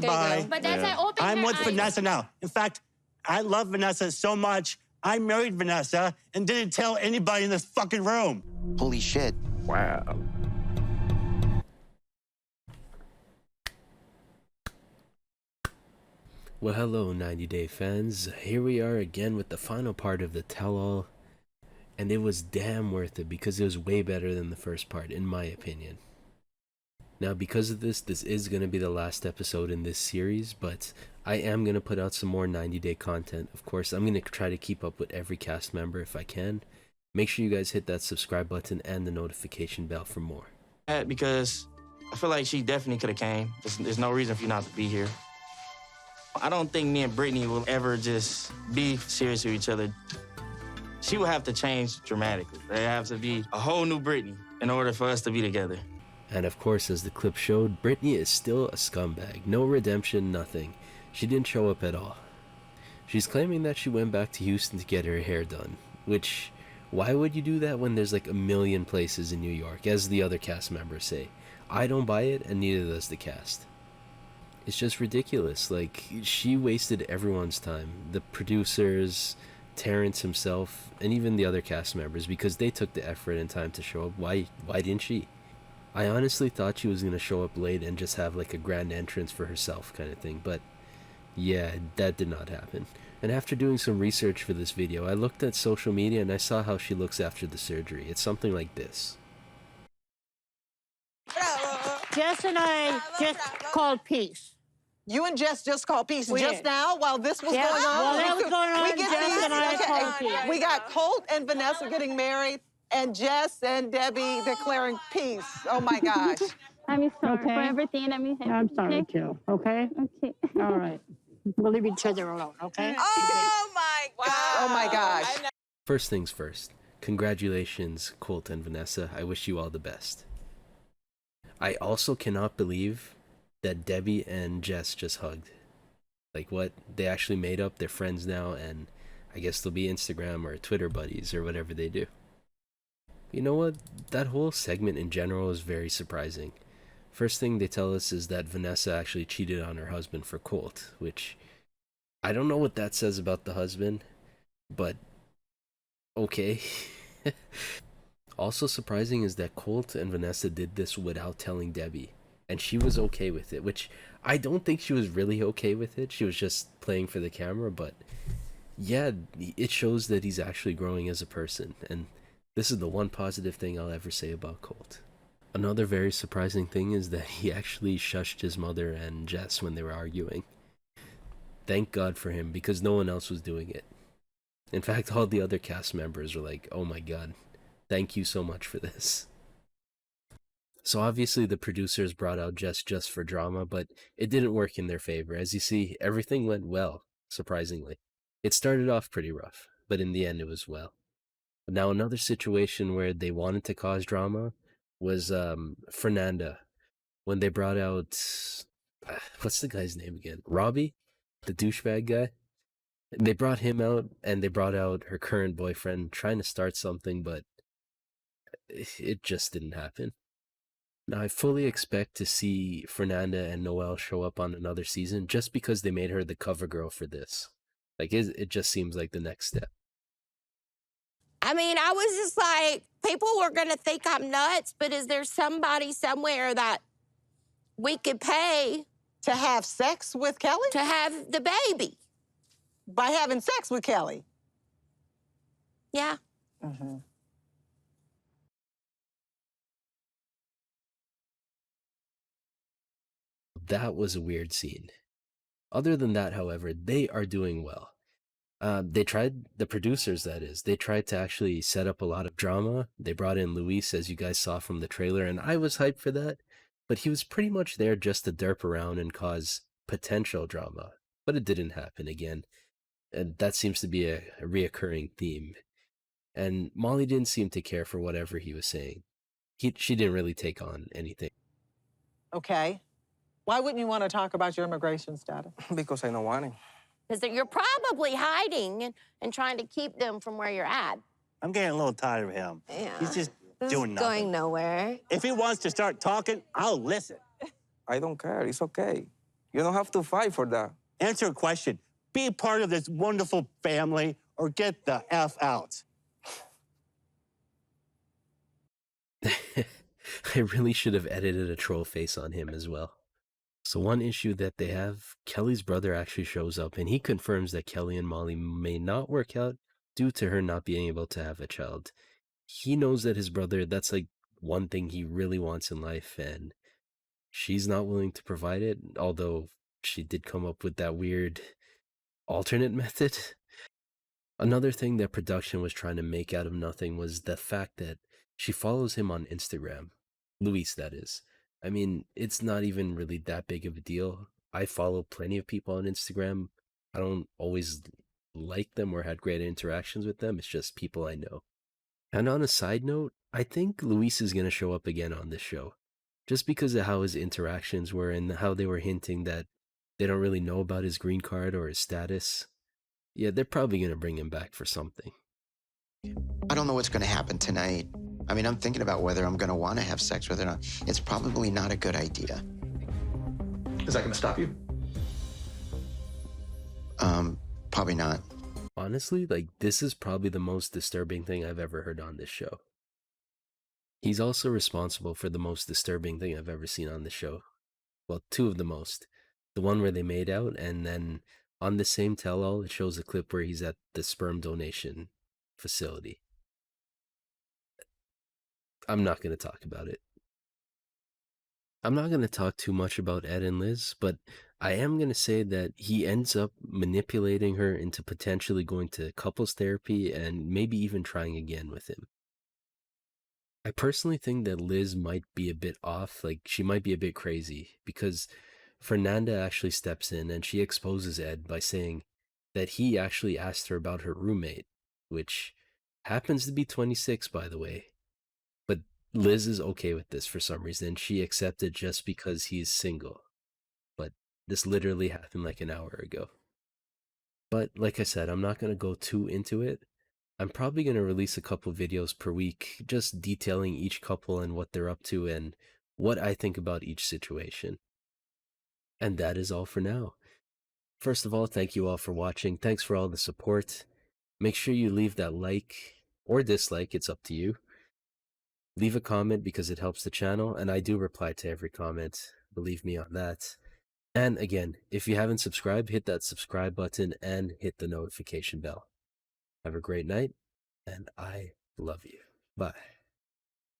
Goodbye. But that's an open I'm with eyes. Vanessa now. In fact, I love Vanessa so much, I married Vanessa and didn't tell anybody in this fucking room. Holy shit. Wow. Well, hello 90 Day fans. Here we are again with the final part of the tell-all. And it was damn worth it because it was way better than the first part, in my opinion. Now, because of this is going to be the last episode in this series, but I am going to put out some more 90-day content. Of course, I'm going to try to keep up with every cast member if I can. Make sure you guys hit that subscribe button and the notification bell for more. Because I feel like she definitely could have came. There's no reason for you not to be here. I don't think me and Brittany will ever just be serious with each other. She will have to change dramatically. There has to be a whole new Brittany in order for us to be together. And of course, as the clip showed, Brittany is still a scumbag. No redemption, nothing. She didn't show up at all. She's claiming that she went back to Houston to get her hair done. Which, why would you do that when there's like a million places in New York, as the other cast members say? I don't buy it, and neither does the cast. It's just ridiculous. Like, she wasted everyone's time. The producers, Terrence himself, and even the other cast members, because they took the effort and time to show up. Why didn't she? I honestly thought she was going to show up late and just have like a grand entrance for herself kind of thing, but yeah, that did not happen. And after doing some research for this video, I looked at social media and I saw how she looks after the surgery. It's something like this. Jess and I just called peace. You and Jess just called peace We just did. now while this was Yeah, going on? while that was going on, We get Jess these- and I called peace. We got Colt and Vanessa getting married, and Jess and Debbie declaring peace. Oh, my gosh. I'm sorry Okay. for everything. I'm sorry too, okay? Okay. All right. We'll leave each other alone, okay? Oh, my gosh. Oh, my gosh. First things first, congratulations, Colt and Vanessa. I wish you all the best. I also cannot believe that Debbie and Jess just hugged. Like, what? They actually made up, they're friends now, and I guess they'll be Instagram or Twitter buddies or whatever they do. You know what? That whole segment in general is very surprising. First thing they tell us is that Vanessa actually cheated on her husband for Colt, which I don't know what that says about the husband, but okay. Also surprising is that Colt and Vanessa did this without telling Debbie, and she was okay with it, which I don't think she was really okay with it. She was just playing for the camera, but yeah, it shows that he's actually growing as a person, and this is the one positive thing I'll ever say about Colt. Another very surprising thing is that he actually shushed his mother and Jess when they were arguing. Thank God for him, because no one else was doing it. In fact, all the other cast members were like, oh my God, thank you so much for this. So obviously the producers brought out Jess just for drama, but it didn't work in their favor. As you see, everything went well, surprisingly. It started off pretty rough, but in the end it was well. Now another situation where they wanted to cause drama was Fernanda, when they brought out, what's the guy's name again? Robbie? The douchebag guy? They brought him out, and they brought out her current boyfriend trying to start something, but it just didn't happen. Now, I fully expect to see Fernanda and Noelle show up on another season just because they made her the cover girl for this. Like, it just seems like the next step. I mean, I was just like, people were going to think I'm nuts, but is there somebody somewhere that we could pay To have sex with Kelly? to have the baby? By having sex with Kelly? Yeah. Mm-hmm. That was a weird scene. Other than that, however, they are doing well. They tried, the producers that is, they tried to actually set up a lot of drama. They brought in Luis, as you guys saw from the trailer, and I was hyped for that. But he was pretty much there just to derp around and cause potential drama. But it didn't happen again. And that seems to be a reoccurring theme. And Molly didn't seem to care for whatever he was saying. She didn't really take on anything. Okay. Why wouldn't you want to talk about your immigration status? Because I don't want it. Because you're probably hiding and trying to keep them from where you're at. I'm getting a little tired of him. Yeah. He's just This doing is nothing. going nowhere. If he wants to start talking, I'll listen. I don't care. It's okay. You don't have to fight for that. Answer a question. Be part of this wonderful family or get the F out. I really should have edited a troll face on him as well. So one issue that they have, Kelly's brother actually shows up and he confirms that Kelly and Molly may not work out due to her not being able to have a child. He knows that his brother, that's like one thing he really wants in life, and she's not willing to provide it, although she did come up with that weird alternate method. Another thing that production was trying to make out of nothing was the fact that she follows him on Instagram. Luis, that is. I mean, it's not even really that big of a deal. I follow plenty of people on Instagram. I don't always like them or had great interactions with them. It's just people I know. And on a side note, I think Luis is going to show up again on this show. Just because of how his interactions were and how they were hinting that they don't really know about his green card or his status. Yeah, they're probably going to bring him back for something. I don't know what's going to happen tonight. I mean, I'm thinking about whether I'm going to want to have sex with her or not. It's probably not a good idea. Is that going to stop you? Probably not. Honestly, like, this is probably the most disturbing thing I've ever heard on this show. He's also responsible for the most disturbing thing I've ever seen on the show. Well, two of the most. The one where they made out, and then on the same tell-all, it shows a clip where he's at the sperm donation facility. I'm not going to talk about it. I'm not going to talk too much about Ed and Liz, but I am going to say that he ends up manipulating her into potentially going to couples therapy and maybe even trying again with him. I personally think that Liz might be a bit off, like she might be a bit crazy, because Fernanda actually steps in and she exposes Ed by saying that he actually asked her about her roommate, which happens to be 26, by the way. But Liz is okay with this for some reason. She accepted just because he's single. But this literally happened like an hour ago. But like I said, I'm not going to go too into it. I'm probably going to release a couple videos per week, just detailing each couple and what they're up to and what I think about each situation. And that is all for now. First of all, thank you all for watching. Thanks for all the support. Make sure you leave that like or dislike, it's up to you. Leave a comment because it helps the channel, and I do reply to every comment. Believe me on that. And again, if you haven't subscribed, hit that subscribe button and hit the notification bell. Have a great night, and I love you. Bye.